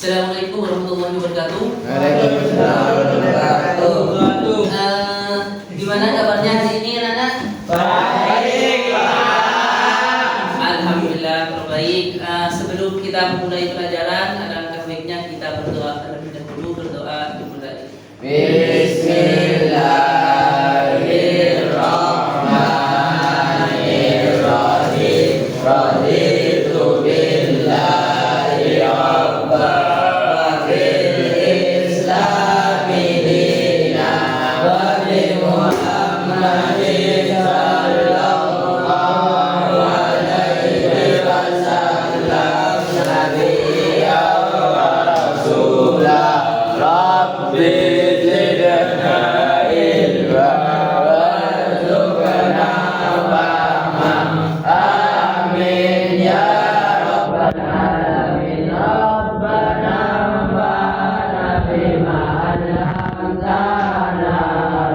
Assalamualaikum warahmatullahi wabarakatuh. Waalaikumsalam warahmatullahi wabarakatuh. Gimana kabarnya hari ini anak-anak? Baik, Pak. Alhamdulillah baik. Sebelum kita memulai pelajaran, alangkah baiknya kita berdoa terlebih dahulu. Berdoa dimulai. Bismillahirrahmanirrahim. Raditu billahi rabban bil islami dinan wa bi Muhammadin sallallahu alaihi wasallam nabiyyan wa rasulah. Rabbi zidna ilma warzuqna fahma. Amin ya rabbal alamin. Rabbana anfa'na bima 'allamtana.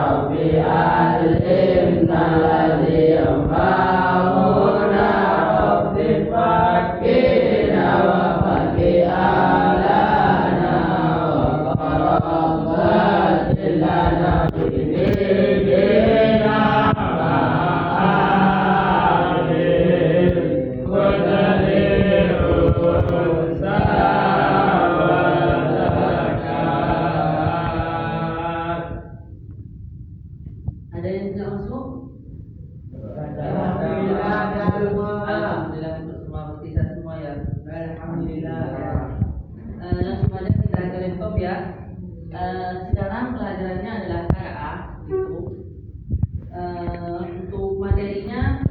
Rabbi allimna alladhi yanfa'una. Rabbi faqqihna wa faqqih alana wa qarabbatin lana fi dinina. Ada yang tidak masuk? Alhamdulillah untuk semua berpisah semua ya. Semuanya kita ke laptop ya. Sekarang pelajarannya adalah KA gitu. Untuk materinya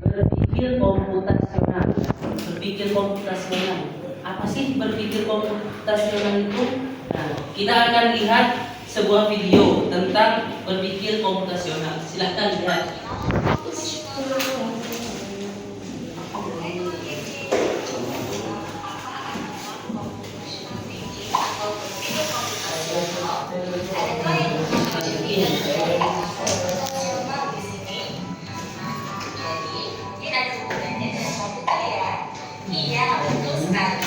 berpikir komputasional. Berpikir komputasional. Apa sih berpikir komputasional itu? Nah, kita akan lihat sebuah video tentang berpikir komputasional. Silahkan lihat. Iya, betul sekali.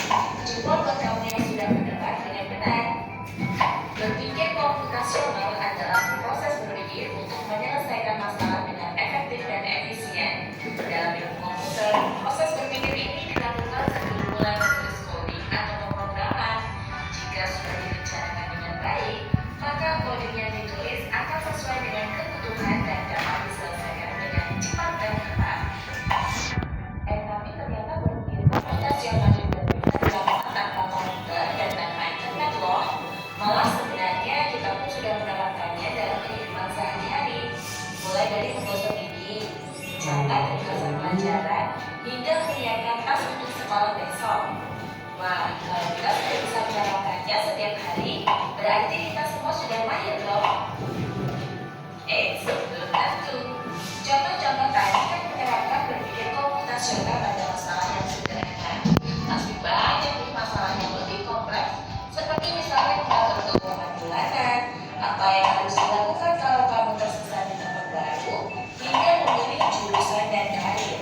Coba buat kamu yang sudah mendengar dengan benar. Berpikir komputasional adalah proses berpikir untuk menyelesaikan masalah dengan efektif dan efisien. Dalam ilmu komputer, proses berpikir ini dilakukan sebelum mulai menulis coding atau pemrograman. Jika sudah direncanakan dengan baik, maka coding yang ditulis akan sesuai dengan kebutuhan dan dapat diselesaikan dengan cepat dan tepat. Tapi ternyata berpikir komputasional juga bisa dilakukan tanpa komputer dan tanpa internet loh. Malah sebenarnya kita pun sudah menerapkannya dalam kehidupan sehari-hari, mulai dari menggosok gigi, mencatat ringkasan pelajaran, hingga menyiapkan tas untuk sekolah besok. Wah, kalau kita sudah bisa menerapkannya setiap hari, berarti kita semua sudah mahir loh. Belum tentu. Contoh-contoh tadi kan menerapkan berpikir komputasional pada masalah yang sederhana. Masih banyak nih masalah yang lebih kompleks, seperti misalnya mengatur keuangan bulanan, apa yang harus dilakukan kalau kamu tersesat di tempat baru, hingga memilih jurusan dan karir.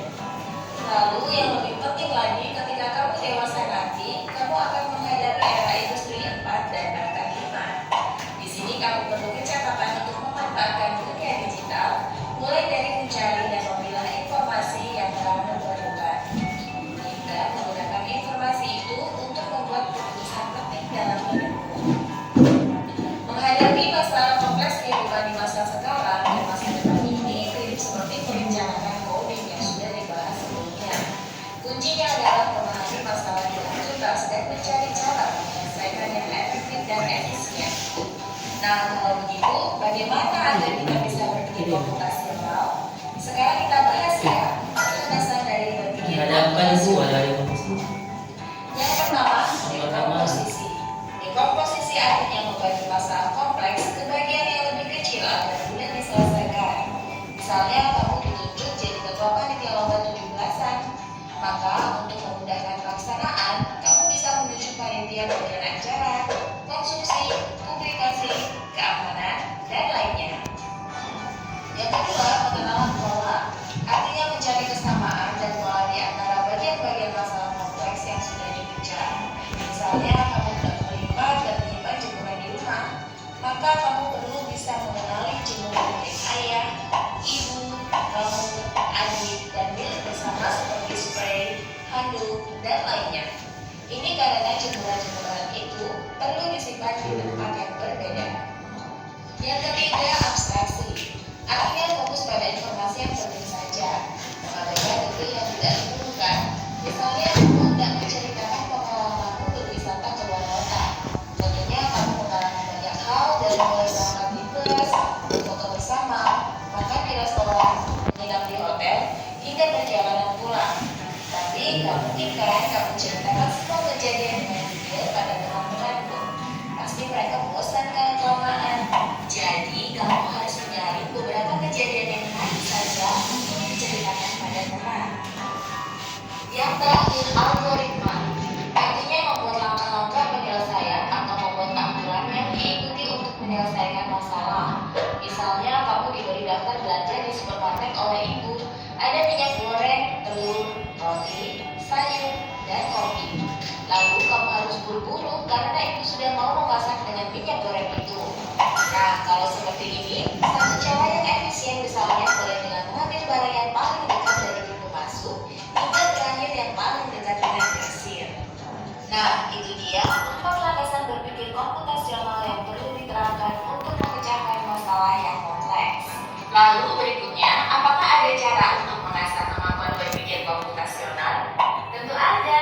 Lalu yang lebih penting lagi, ketika kamu dewasa nanti, kamu akan menghadapi era industri 4 dan bahkan 5. Di sini kamu perlu kecepatan untuk memanfaatkan dunia digital, mulai dari mencari dan memilah informasi yang kamu perlukan, hingga menggunakan informasi itu untuk membuat keputusan penting dalam hidupmu. Menghadapi masalah kompleks kehidupan di masa sekarang dan masa depan ini mirip seperti perencanaan coding yang sudah dibahas sebelumnya. Kuncinya adalah memahami masalah dengan tuntas dan mencari cara menyelesaikan yang efektif dan efisien. Nah, kalau begitu, bagaimana agar kita bisa berpikir komputasional? Sekarang kita bahas ya, penjelasan dari berpikir komputasional. Yang pertama, dekomposisi. Dekomposisi artinya membagi masalah kompleks ke bagian yang lebih kecil agar mudah diselesaikan. Misalnya, kamu ditunjuk jadi ketua panitia lomba 17-an. Maka, untuk memudahkan pelaksanaan, kamu bisa menunjuk panitia bagian acara, konstruksi, publikasi, keamanan, dan lainnya. Yang kedua, pengenalan pola. Artinya mencari kesamaan dan pola di antara bagian-bagian masalah lainnya. Ini karena jemuran-jemuran itu perlu disimpan di tempat yang berbeda. Yang ketiga, abstraksi. Artinya fokus pada informasi yang penting saja. Mengabaikan detail yang tidak diperlukan. Misalnya, kamu hendak menceritakan pengalamanmu berwisata ke luar kota. Tentunya kamu mengalami banyak hal dari mulai berangkat di bus, berfoto bersama, makan di restoran, menginap di hotel, hingga perjalanan pulang. Tapi gak mungkin kan kamu ceritakan semua kejadian dengan detail pada teman-temanmu. Pasti mereka bosan kan kelamaan. Jadi kamu harus menyaring beberapa kejadian yang lain saja untuk diceritakan pada teman. Yang terakhir, algoritma. Artinya membuat langkah-langkah penyelesaian atau membuat aturan yang diikuti untuk menyelesaikan masalah. Misalnya kamu diberi daftar belanja di supermarket oleh ibu. Ada minyak goreng, telur, roti, sayur, dan kopi. Lalu kamu harus buru-buru karena ibu sudah mau memasak dengan minyak goreng itu. Nah, kalau seperti ini, satu cara yang efisien misalnya boleh dengan mengambil barang yang paling dekat dari pintu masuk hingga terakhir yang paling dekat dengan kasir. Nah, itu dia 4 landasan berpikir komputasional yang perlu diterapkan untuk memecahkan masalah yang kompleks. Lalu berikutnya, apakah ada cara untuk mengasah kemampuan berpikir komputasional? Tentu ada.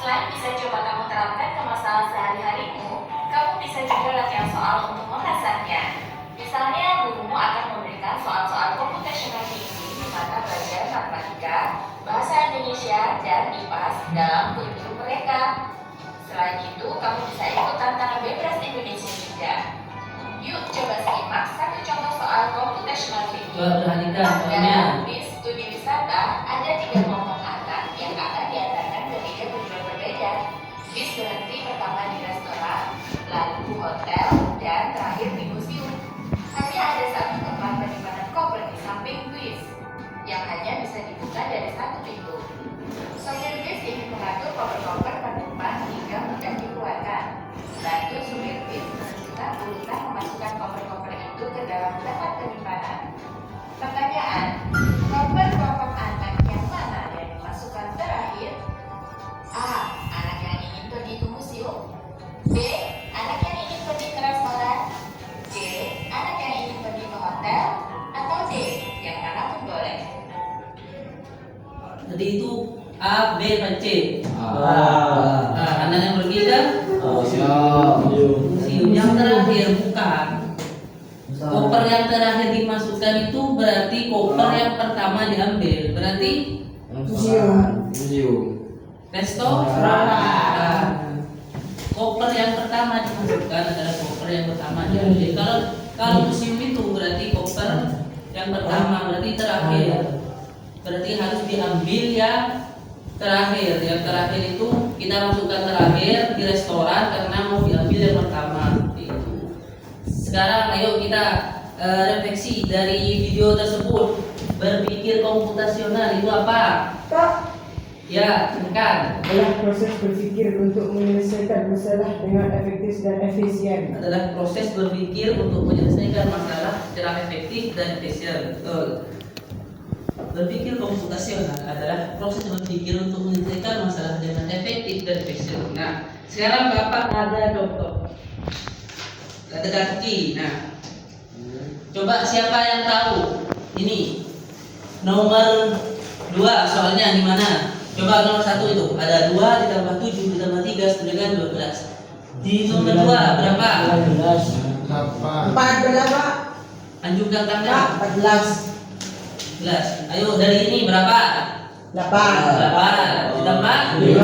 Selain bisa coba kamu terapkan ke masalah sehari-harimu, kamu bisa juga latihan soal untuk mengasahnya. Misalnya, gurumu akan memberikan soal-soal komputasional diisi di mata pelajaran matematika, bahasa Indonesia, dan IPAS dalam kurikulum mereka. Selain itu, kamu bisa ikut tantangan Bebras Indonesia juga. Yuk coba simak satu contoh soal komputasional ini. Coba perhatikan soalnya. Dalam bis studi wisata ada 3 kelompok anak yang akan diantarkan ke 3 tujuan berbeda. Bis berhenti pertama di restoran, lalu hotel, dan terakhir di museum. Hanya ada satu tempat penyimpanan koper di samping bis yang hanya bisa dibuka dari satu pintu. Sopir bis ingin mengatur koper-koper penumpang hingga mudah dikeluarkan. Lalu supir bis menentukan urutan memasukkan koper-koper itu ke dalam tempat penyimpanan. Pertanyaan, koper kelompok anak yang mana yang dimasukkan terakhir? A. Anak yang ingin pergi ke museum. B. Anak yang ingin pergi ke restoran. C. Anak yang ingin pergi ke hotel. Atau D. Yang manapun boleh. Tadi itu A, B, dan C. A. Anda yang bertiga? Museum yang terakhir bukan. Koper yang terakhir dimasukkan itu berarti koper yang pertama diambil. Berarti Museum. restoran. Koper yang pertama dimasukkan adalah koper yang pertama diambil. Kalau museum itu berarti koper yang pertama, berarti terakhir. Berarti harus diambil yang terakhir. Yang terakhir itu kita masukkan terakhir di restoran karena mau diambil yang pertama. Itu. Sekarang ayo kita refleksi dari video tersebut. Berpikir komputasional itu apa? Pak, Ya, silakan. adalah proses berpikir untuk menyelesaikan masalah dengan efektif dan efisien. Adalah proses berpikir untuk menyelesaikan masalah secara efektif dan efisien. Betul. Berpikir komputasional adalah proses berpikir untuk menyelesaikan masalah dengan efektif dan efisien. Nah, sekarang Bapak ada contoh. Ada kaki. Nah, coba siapa yang tahu? Ini nomor 2 soalnya di mana? Coba nomor 1 itu ada 2 ditambah 7 ditambah 3 sama dengan 12. Di nomor 2 berapa? 14, Pak. Anjungkan Pak, tangan. 14. 11. Ayo dari ini berapa? 8. 8 ditambah 5.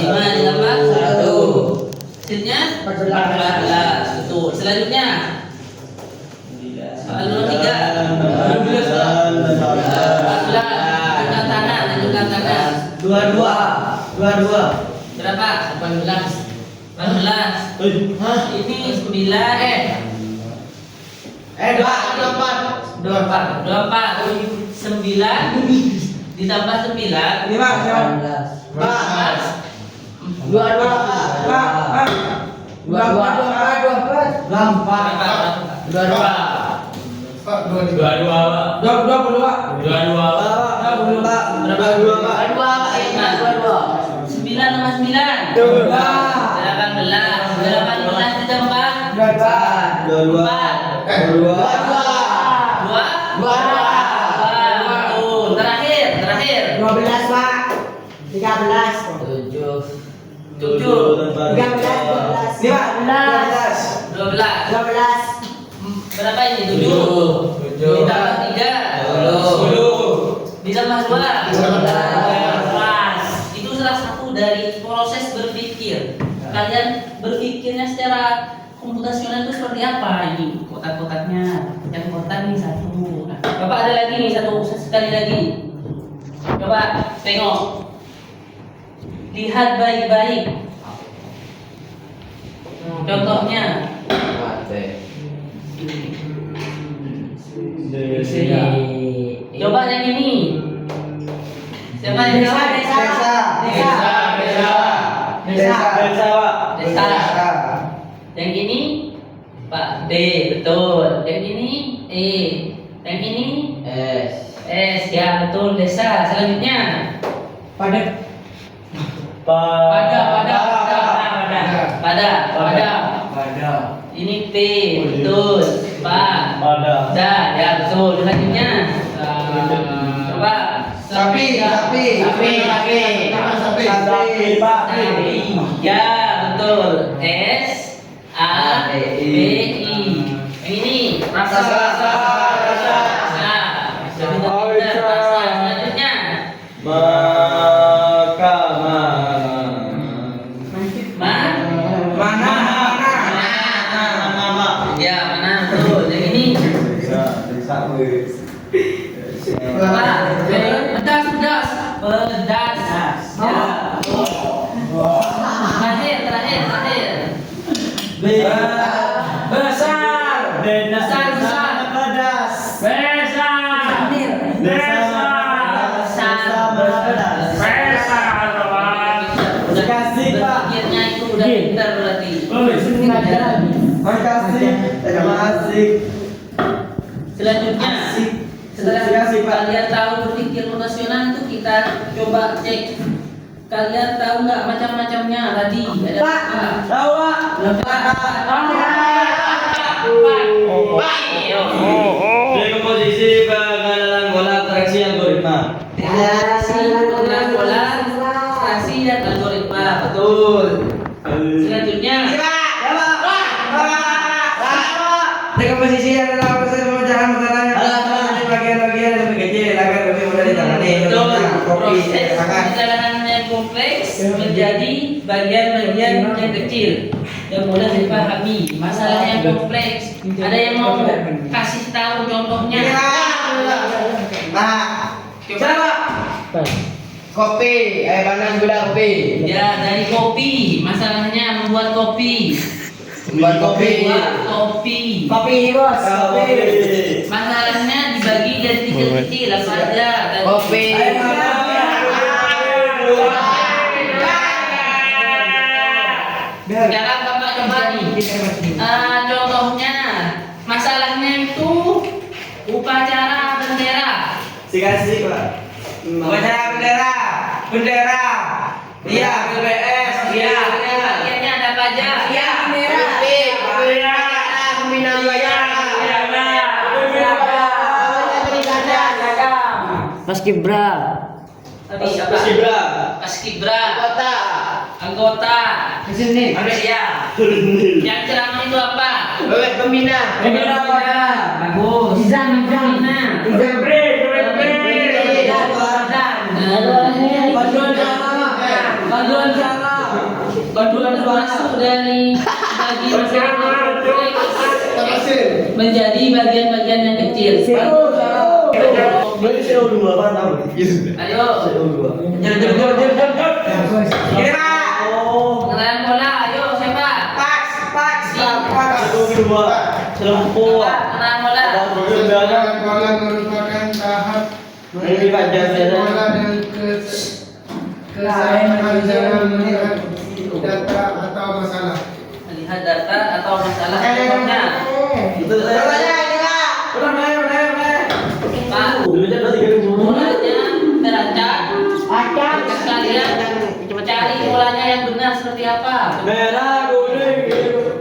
5 ditambah 1. Hasilnya 14. Betul. Selanjutnya soal nomor 3. 14. Anjungkan tangan. 22. Berapa? 18. Ini 9 24 9 ditambah 9 Ini, Pak. 9 9? 22. 18. 18 ditambah 22. 2. Betul. Terakhir. 12 Pak. 13. 7. 13, 12. 12. 12. Berapa ini? 7. Ditambah 3. 10. Ditambah 2. 12. Itu salah satu dari proses berpikir. Kalian berpikirnya secara komputasional itu seperti apa ini? Kotak-kotaknya. Yang kotak nih satu. Nah, Bapak ada lagi nih sekali lagi. Coba tengok. Lihat baik-baik. Contohnya. Coba yang ini. Siapa yang jawab? Desa. Yang ini Pak D, betul. Yang ini E. Yang ini S, ya betul. Desa. Selanjutnya Pada. pada. Ini P, betul. Da, ya betul. Selanjutnya coba. Sapi. Ya betul. S A B I. Yang ini rasa. Selanjutnya ya mana betul. Yang ini apa? Pedas. Ya. Terakhir. Berpikirnya itu udah pintar berarti. Terima kasih. Selanjutnya, setelah Terima kasih, Pak. kalian tahu berpikir rotasional itu kita coba cek. Kalian tahu nggak macam-macamnya tadi? Ada Pak. apa? Tahu, Pak. Dekomposisi pengenalan bola atraksi algoritma. Ekstraksi dan algoritma, betul. Selanjutnya, Dekomposisi adalah proses pemecahan masalah yang bagian-bagian yang lebih kecil agar lebih mudah ditangani. betul. Kopi, Proses perjalanan yang kompleks menjadi bagian-bagian yang kecil yang mudah dipahami. Masalah yang kompleks. Ada yang mau kasih tahu contohnya? Coba. Kopi, air panas gula kopi. Ya, dari kopi. Masalahnya membuat kopi. Buat kopi. Kopi bos. Kopi. Masalahnya dibagi jadi tiga kecil apa aja? Kopi. Sekarang Bapak coba nih. Contohnya, masalahnya itu upacara bendera. Sikasih, Pak. Upacara bendera. Iya, BBS. Ya, bagiannya ada apa aja? Iya, bendera. Pembinaan wilayah. Paskibra. Tadi apa? Paskibra. Paskibra. Kota. Anggota. Kesini. Ya. Yang ceramah itu apa? Pembina. Bagus. Izan. Pembina. Bantuan masuk dari bagi masalah menjadi bagian-bagian yang kecil. Berarti CO2 apa tahu? Ayo, CO2. Ini Pak. Pengenalan bola, ayo siapa? CO2. Selempuk. Pengenalan bola. Pengenalan bola merupakan tahap Ini Pak Jasir. bola dan kesamaan dalam melihat data atau masalah. Melihat data atau masalah contohnya. Itu Pak, bolanya terancam. Kalian cari bolanya yang benar seperti apa? Merah,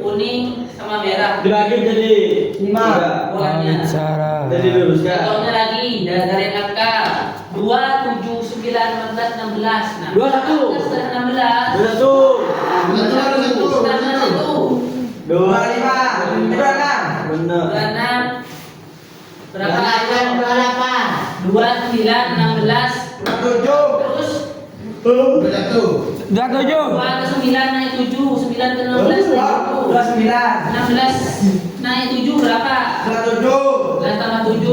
Kuning sama merah. dibagi jadi 5. Polanya. Jadi luruskan. Contohnya lagi dari angka 2, 7, 9, 14, 16. Nah, 21. setelah 16. 21. Setelah 1. 25. 26. 26. Berapa? 2, 9, 16. 27. Terus 27. 2 ke 9 naik 7, 9 ke 16 naik 7. 16 naik 7 berapa? 27. 9 tambah 7.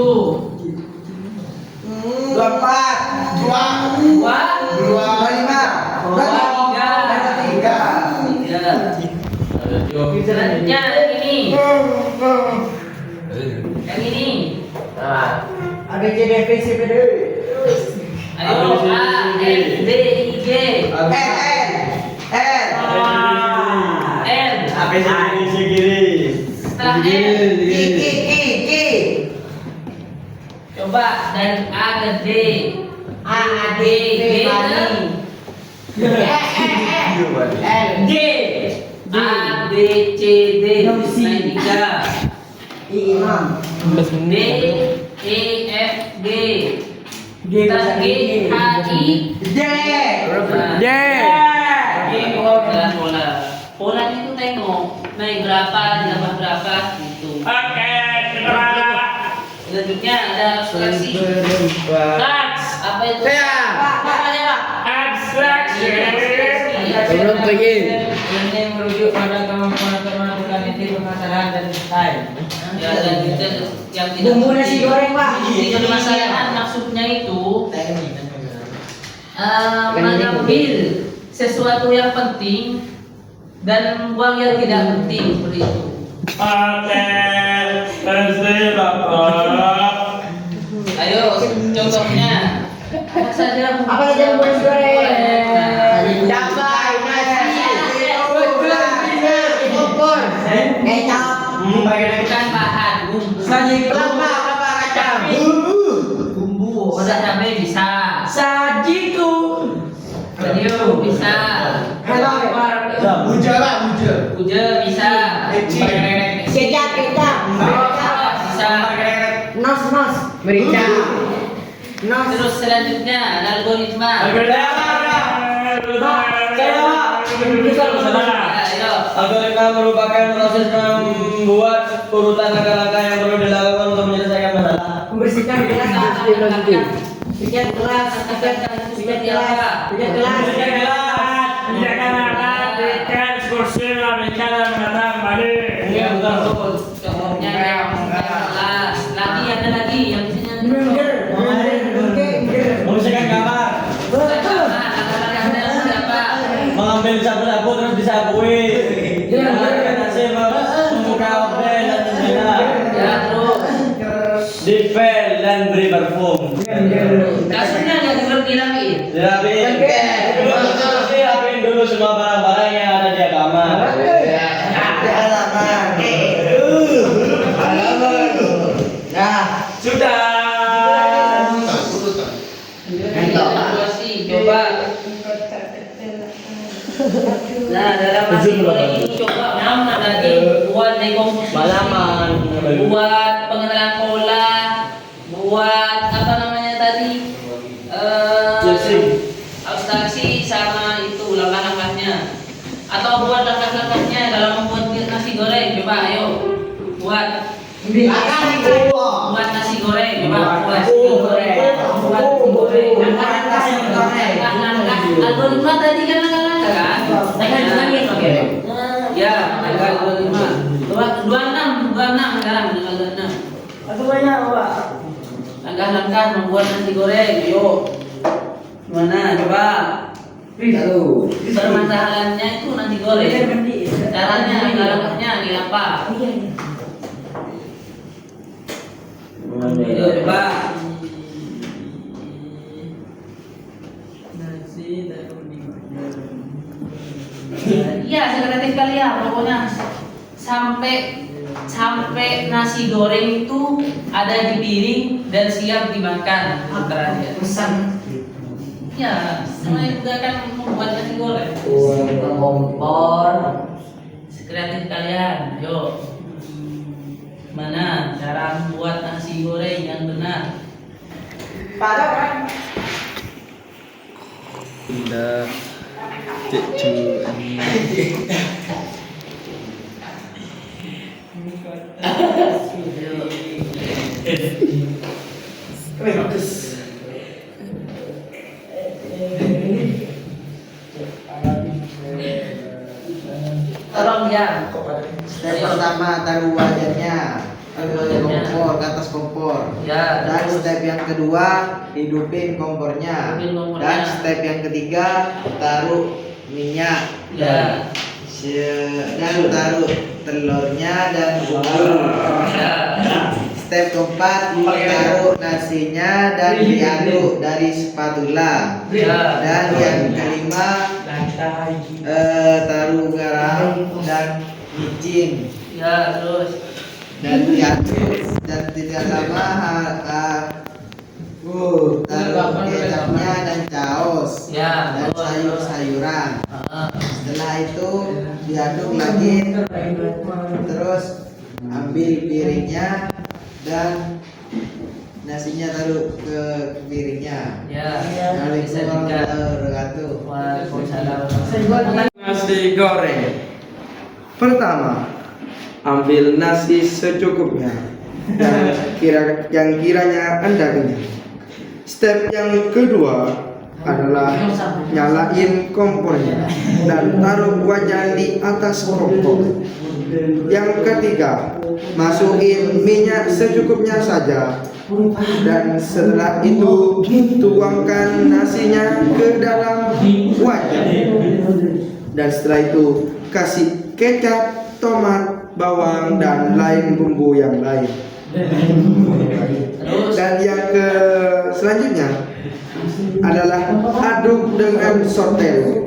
24. 2, 25. 3. Selanjutnya yang ini. Yang ini. Ada JDP CPD. Ayo A, F, D, I, G. N. Setelah N. Coba dari A ke D. A, D, G ke D. A, B, C, D. Naik 3. D, E, F, G. Kita G, H, I. Jalan bola. Polanya itu tengok naik berapa, ditambah berapa gitu. Selanjutnya ada abstraksi. Apa itu? Belum pergi. Ini merujuk pada kemampuan kognitif permasalahan dan style. Ya, dan itu yang tidak Bumbu nasi goreng, Pak. Tidak permasalahan maksudnya itu mengambil sesuatu yang penting dan membuang yang tidak penting seperti itu. Ayo contohnya apa saja Apa saja bumbu nasi goreng? Cabai, bukan bahan bumbu. Bumbu, bisa cabai bisa. Sajiku. Ayo bisa. Uja bisa. Kecap. Bisa. Nos. Merica. Nos. Terus selanjutnya ada algoritma. Ayo. Algoritma merupakan proses membuat urutan langkah-langkah yang perlu dilakukan untuk menyelesaikan masalah. Membersihkan gelas. Piket gelas. Ya, betul. Contohnya yang kelas. Lagi ada lagi yang isinya Membersihkan kamar, mengambil sapu-sapu terus disabui, mengalir nasi, membuka obeng dan jendela, ya terus dipel dan beri parfum. kasurnya nggak dirapiin. Rapiin dulu semua barang-barang yang ada di kamar. Sudah. Evaluasi, coba. Nah, dalam nasi goreng ini coba mana tadi buat dekomposisi, Malaman. buat pengenalan pola, buat apa namanya tadi? Abstraksi sama itu langkah-langkahnya. Atau buat langkah-langkahnya dalam membuat nasi goreng. Coba ayo buat nasi goreng. Coba buat nasi goreng. Buat nasi goreng. Langkah-langkah algoritma tadi kan langkah-langkah kan? Ya, algoritma. 26 sekarang 26. Langkah-langkah membuat nasi goreng. Yuk. Gimana? Coba. Permasalahannya itu nasi goreng. Caranya, langkah-langkahnya ini apa? Ayo coba. Iya, sekreatif kali ya. Pokoknya sampai nasi goreng itu ada di piring dan siap dimakan. Pesan. Ya, semuanya juga kan membuat nasi goreng. Kompor. Sekreatif kalian, yuk. Mana cara membuat nasi goreng yang benar? Bunda cucu Tolong ya. Step pertama taruh wajannya ke kompor, ke atas kompor. Ya, Dan terus. step yang kedua hidupin kompornya. Hidupin kompornya. Dan step yang ketiga taruh minyak. Ya. Dan taruh telurnya dan bumbu. Ya. Step keempat taruh nasinya dan diaduk dari spatula. Ya. Dan yang kelima taruh garam dan micin. Ya, terus. Dan diaduk dan tidak lama taruh kecapnya dan saus Ya, dan terus. sayur-sayuran. Ah, Setelah itu diaduk lagi, terus ambil piringnya dan nasinya taruh ke piringnya. ya. Bisa Waalaikumsalam juga. warahmatullahi wabarakatuh. Waalaikumsalam. nasi goreng. Pertama, ambil nasi secukupnya yang kiranya Anda kenyang. Step yang kedua adalah nyalain kompornya dan taruh wajan di atas kompor. Yang ketiga, masukin minyak secukupnya saja. Dan setelah itu tuangkan nasinya ke dalam wajan. Dan setelah itu kasih kecap, tomat, bawang dan lain bumbu yang lain. Dan yang selanjutnya adalah aduk dengan sotel.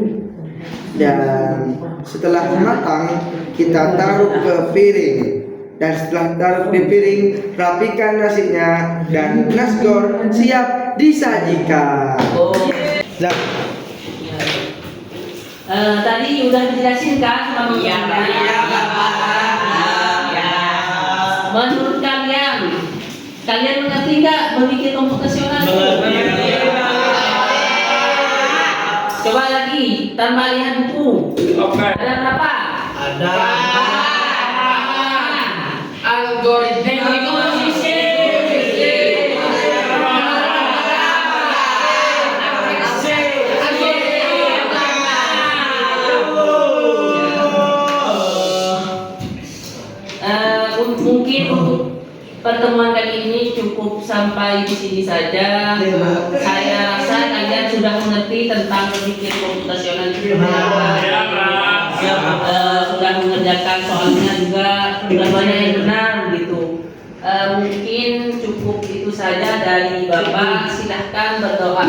Dan setelah matang kita taruh ke piring. Dan setelah taruh di piring, rapikan nasinya dan nasgor siap disajikan. Oh. Zak. Tadi udah dijelasin kan sama Iya, Ya. Menurut kalian mengerti nggak berpikir komputasional? Coba lagi, tambah lihat buku. Ada berapa? Ada. Algoritma mungkin untuk pertemuan kali ini cukup sampai di sini saja. Saya rasa kalian sudah mengerti tentang berpikir komputasional itu sudah mengerjakan soalnya juga sudah banyak yang benar gitu. Mungkin cukup itu saja dari Bapak. Silahkan berdoa.